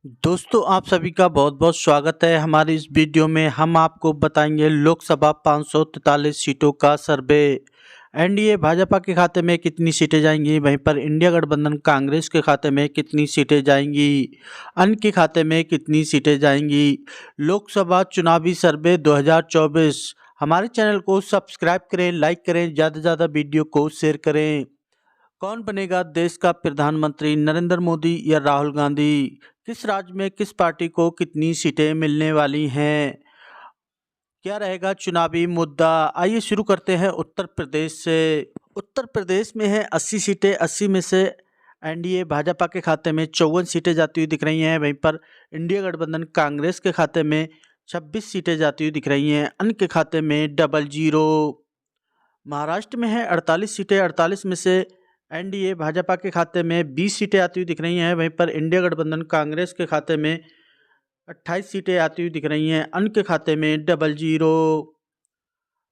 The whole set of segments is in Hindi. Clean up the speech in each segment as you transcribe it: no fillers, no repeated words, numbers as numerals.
दोस्तों आप सभी का बहुत बहुत स्वागत है। हमारी इस वीडियो में हम आपको बताएंगे लोकसभा 543 सीटों का सर्वे। एनडीए भाजपा के खाते में कितनी सीटें जाएंगी, वहीं पर इंडिया गठबंधन कांग्रेस के खाते में कितनी सीटें जाएंगी, अन्य के खाते में कितनी सीटें जाएंगी। लोकसभा चुनावी सर्वे 2024। हमारे चैनल को सब्सक्राइब करें, लाइक करें, ज़्यादा से ज़्यादा वीडियो को शेयर करें। कौन बनेगा देश का प्रधानमंत्री, नरेंद्र मोदी या राहुल गांधी? किस राज्य में किस पार्टी को कितनी सीटें मिलने वाली हैं? क्या रहेगा चुनावी मुद्दा? आइए शुरू करते हैं उत्तर प्रदेश से। उत्तर प्रदेश में है 80 सीटें। 80 में से एनडीए भाजपा के खाते में 54 सीटें जाती हुई दिख रही हैं। वहीं पर इंडिया गठबंधन कांग्रेस के खाते में 26 सीटें जाती हुई दिख रही हैं। अन्य के खाते में 00। महाराष्ट्र में है 48 सीटें। 48 में से एनडीए भाजपा के खाते में 20 सीटें आती हुई दिख रही हैं। वहीं पर इंडिया गठबंधन कांग्रेस के खाते में 28 सीटें आती हुई दिख रही हैं। अन्य के खाते में 00।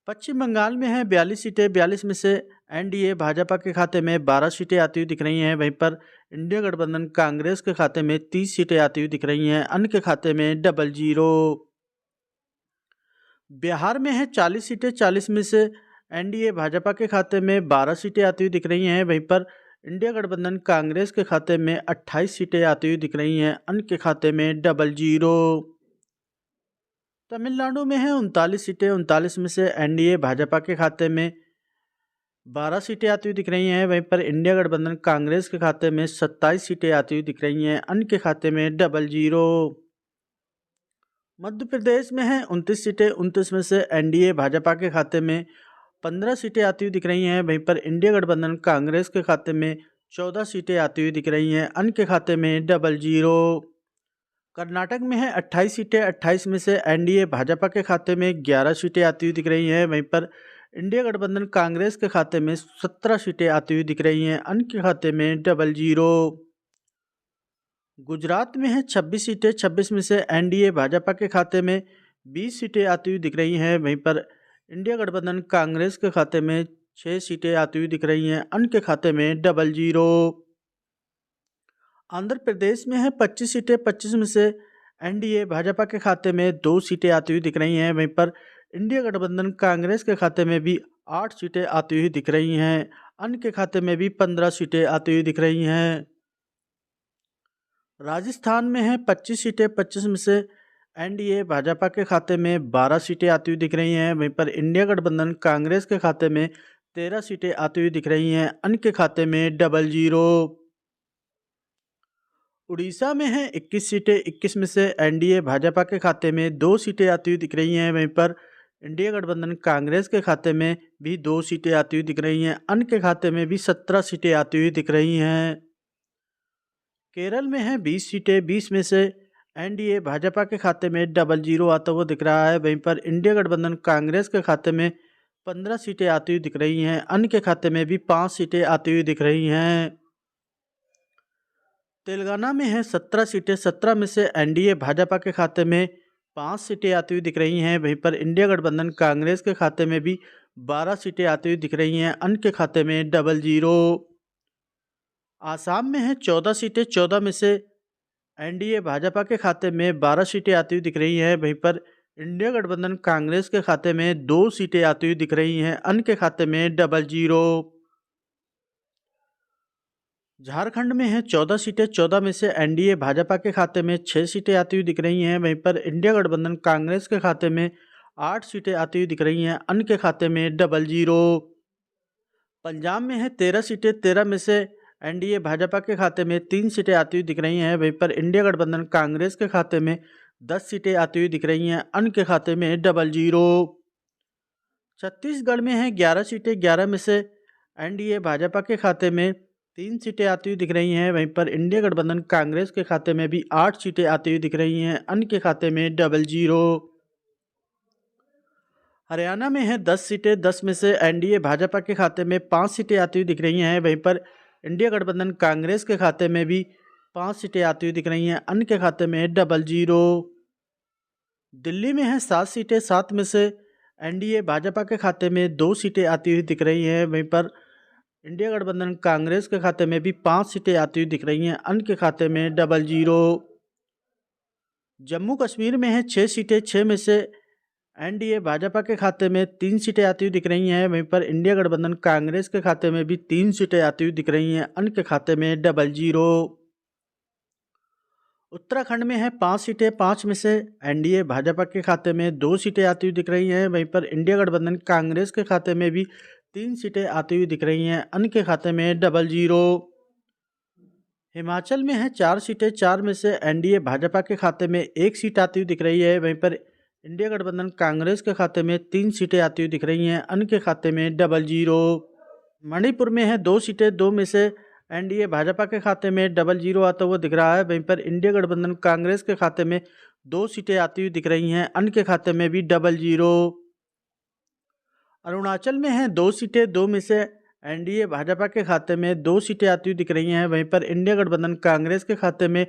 पश्चिम बंगाल में है 42 सीटें। 42 में से एनडीए भाजपा के खाते में 12 सीटें आती हुई दिख रही हैं। वहीं पर इंडिया गठबंधन कांग्रेस के खाते में 30 सीटें आती हुई दिख रही हैं। अन्य के खाते में 00। बिहार में है 40 सीटें। 40 में से एनडीए भाजपा के खाते में 12 सीटें आती हुई दिख रही हैं। वहीं पर इंडिया गठबंधन कांग्रेस के खाते में 28 सीटें आती हुई दिख रही हैं। अन्य के खाते में 00। तमिलनाडु में है 39 सीटें। 39 में से एनडीए भाजपा के खाते में 12 सीटें आती हुई दिख रही हैं। वहीं पर इंडिया गठबंधन कांग्रेस के खाते में 27 सीटें आती हुई दिख रही हैं। अन्य के खाते में 00। मध्य प्रदेश में है 29 सीटें। 29 में से एनडीए भाजपा के खाते में 15 सीटें आती हुई दिख रही हैं। वहीं पर इंडिया गठबंधन कांग्रेस के खाते में 14 सीटें आती हुई दिख रही हैं। अन्य के खाते में 00। कर्नाटक में है 28 सीटें। 28 में से एनडीए भाजपा के खाते में 11 सीटें आती हुई दिख रही हैं। वहीं पर इंडिया गठबंधन कांग्रेस के खाते में 17 सीटें आती हुई दिख रही हैं। अन्य के खाते में 00। गुजरात में है 26 सीटें। 26 में से एनडीए भाजपा के खाते में 20 सीटें आती हुई दिख रही हैं। वहीं पर इंडिया गठबंधन कांग्रेस के खाते में 6 सीटें आती हुई दिख रही हैं। अन्य के खाते में 00। आंध्र प्रदेश में है 25 सीटें। 25 में से एनडीए भाजपा के खाते में 2 सीटें आती हुई दिख रही हैं। वहीं पर इंडिया गठबंधन कांग्रेस के खाते में भी 8 सीटें आती हुई दिख रही हैं। अन्य के खाते में भी 15 सीटें आती हुई दिख रही हैं। राजस्थान में है 25 सीटें। 25 में से एनडीए भाजपा के खाते में 12 सीटें आती हुई दिख रही हैं। वहीं पर इंडिया गठबंधन कांग्रेस के खाते में 13 सीटें आती हुई दिख रही हैं। अन्य के खाते में 00। उड़ीसा में है 21 सीटें। 21 में से एनडीए भाजपा के खाते में 2 सीटें आती हुई दिख रही हैं। वहीं पर इंडिया गठबंधन कांग्रेस के खाते में भी 2 सीटें आती हुई दिख रही हैं। अन्य के खाते में भी 17 सीटें आती हुई दिख रही हैं। केरल में है 20 सीटें। 20 में से एनडीए भाजपा के खाते में 00 आता हुआ दिख रहा है। वहीं पर इंडिया गठबंधन कांग्रेस के खाते में 15 सीटें आती हुई दिख रही हैं। अन्य के खाते में भी 5 सीटें आती हुई दिख रही हैं। तेलंगाना में है 17 सीटें। 17 में से एनडीए भाजपा के खाते में 5 सीटें आती हुई दिख रही हैं। वहीं पर इंडिया गठबंधन कांग्रेस के खाते में भी 12 सीटें आती हुई दिख रही हैं। अन्य के खाते में 00। आसाम में है 14 सीटें। 14 में से एनडीए भाजपा के खाते में 12 सीटें आती हुई दिख रही हैं। वहीं पर इंडिया गठबंधन कांग्रेस के खाते में 2 सीटें आती हुई दिख रही हैं। अन्य के खाते में 00। झारखंड में है 14 सीटें। 14 में से एनडीए भाजपा के खाते में 6 सीटें आती हुई दिख रही हैं। वहीं पर इंडिया गठबंधन कांग्रेस के खाते में 8 सीटें आती हुई दिख रही हैं। अन्य के खाते में 00। पंजाब में है 13 सीटें। 13 में से एनडीए भाजपा के खाते में 3 सीटें आती हुई दिख रही हैं। वहीं पर इंडिया गठबंधन कांग्रेस के खाते में 10 सीटें आती हुई दिख रही हैं। अन्य के खाते में 00। छत्तीसगढ़ में है 11 सीटें। 11 में से एनडीए भाजपा के खाते में 3 सीटें आती हुई दिख रही हैं। वहीं पर इंडिया गठबंधन कांग्रेस के खाते में भी 8 सीटें आती हुई दिख रही हैं। अन्य के खाते में 00। हरियाणा में है 10 सीटें। 10 में से एनडीए भाजपा के खाते में 5 सीटें आती हुई दिख रही हैं। वहीं पर इंडिया गठबंधन कांग्रेस के खाते में भी 5 सीटें आती हुई दिख रही हैं। अन्य के खाते में 00। दिल्ली में है 7 सीटें। 7 में से एनडीए भाजपा के खाते में 2 सीटें आती हुई दिख रही हैं। वहीं पर इंडिया गठबंधन कांग्रेस के खाते में भी 5 सीटें आती हुई दिख रही हैं। अन्य के खाते में 00। जम्मू कश्मीर में है 6 सीटें, 6 में से एनडीए भाजपा के खाते में 3 सीटें आती हुई दिख रही हैं। वहीं पर इंडिया गठबंधन कांग्रेस के खाते में भी 3 सीटें आती हुई दिख रही हैं, अन्य के खाते में 00। उत्तराखंड में है 5 सीटें, 5 में से एनडीए भाजपा के खाते में 2 सीटें आती हुई दिख रही हैं। वहीं पर इंडिया गठबंधन कांग्रेस के खाते में भी 3 सीटें आती हुई दिख रही हैं, अन्य के खाते में 00। हिमाचल में है 4 सीटें, 4 में से एनडीए भाजपा के खाते में 1 सीट आती हुई दिख रही है। वहीं पर इंडिया गठबंधन कांग्रेस के खाते में 3 सीटें आती हुई दिख रही हैं, अन्य के खाते में 00। मणिपुर में है 2 सीटें, 2 में से एनडीए भाजपा के खाते में 00 आता हुआ दिख रहा है। वहीं पर इंडिया गठबंधन कांग्रेस के खाते में 2 सीटें आती हुई दिख रही हैं, अन्य के खाते में भी 00। अरुणाचल में है 2 सीटें, 2 में से एनडीए भाजपा के खाते में 2 सीटें आती हुई दिख रही हैं। वहीं पर इंडिया गठबंधन कांग्रेस के खाते में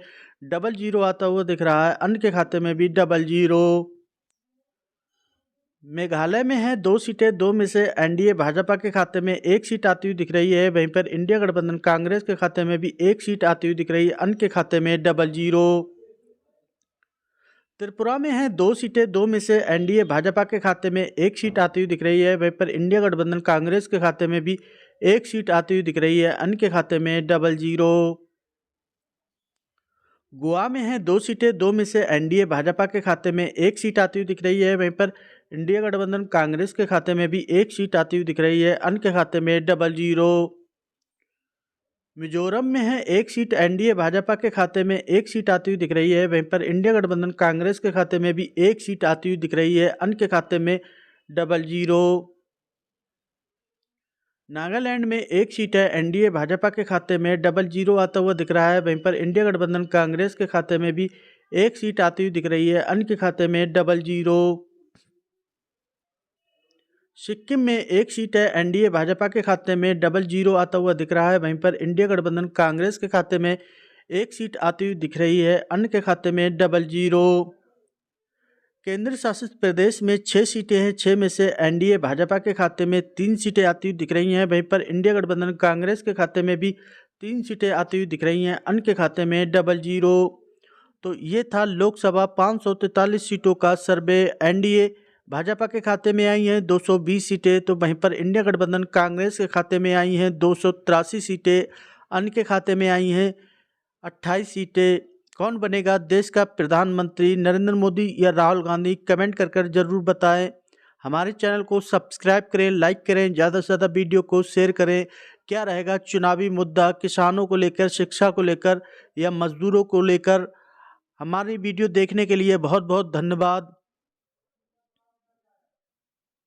00 आता हुआ दिख रहा है, अन्य के खाते में भी 00। मेघालय में है 2 सीटें, 2 में से एनडीए भाजपा के खाते में 1 सीट आती हुई दिख रही है। वहीं पर इंडिया गठबंधन कांग्रेस के खाते में भी 1 सीट आती हुई दिख रही है, अन्य के खाते में 00। त्रिपुरा में है 2 सीटें, 2 में से एनडीए भाजपा के खाते में 1 सीट आती हुई दिख रही है। वहीं पर इंडिया गठबंधन कांग्रेस के खाते में भी 1 सीट आती हुई दिख रही है, अन्य के खाते में 00। गोवा में है 2 सीटें, 2 में से एनडीए भाजपा के खाते में 1 सीट आती हुई दिख रही है। वहीं पर इंडिया गठबंधन कांग्रेस के खाते में भी 1 सीट आती हुई दिख रही है, अन्य के खाते में 00। मिजोरम में है 1 सीट, एनडीए भाजपा के खाते में 1 सीट आती हुई दिख रही है। वहीं पर इंडिया गठबंधन कांग्रेस के खाते में भी 1 सीट आती हुई दिख रही है, अन्य के खाते में 00। नागालैंड में 1 सीट है, एनडीए भाजपा के खाते में 00 आता हुआ दिख रहा है। वहीं पर इंडिया गठबंधन कांग्रेस के खाते में भी 1 सीट आती हुई दिख रही है, अन्य के खाते में 00। सिक्किम में 1 सीट है, एनडीए भाजपा के खाते में 00 आता हुआ दिख रहा है। वहीं पर इंडिया गठबंधन कांग्रेस के खाते में 1 सीट आती हुई दिख रही है, अन्य के खाते में 00। केंद्र शासित प्रदेश में 6 सीटें हैं, 6 में से एनडीए भाजपा के खाते में 3 सीटें आती हुई दिख रही हैं। वहीं पर इंडिया गठबंधन कांग्रेस के खाते में भी 3 सीटें आती हुई दिख रही हैं, अन्य के खाते में 00। तो ये था लोकसभा 543 सीटों का सर्वे। एनडीए भाजपा के खाते में आई हैं 220 सीटें, तो वहीं पर इंडिया गठबंधन कांग्रेस के खाते में आई हैं 283 सीटें, अन्य के खाते में आई हैं 28 सीटें। कौन बनेगा देश का प्रधानमंत्री, नरेंद्र मोदी या राहुल गांधी? कमेंट कर जरूर बताएं। हमारे चैनल को सब्सक्राइब करें, लाइक करें, ज़्यादा से ज़्यादा वीडियो को शेयर करें। क्या रहेगा चुनावी मुद्दा, किसानों को लेकर, शिक्षा को लेकर या मजदूरों को लेकर? हमारी वीडियो देखने के लिए बहुत बहुत धन्यवाद।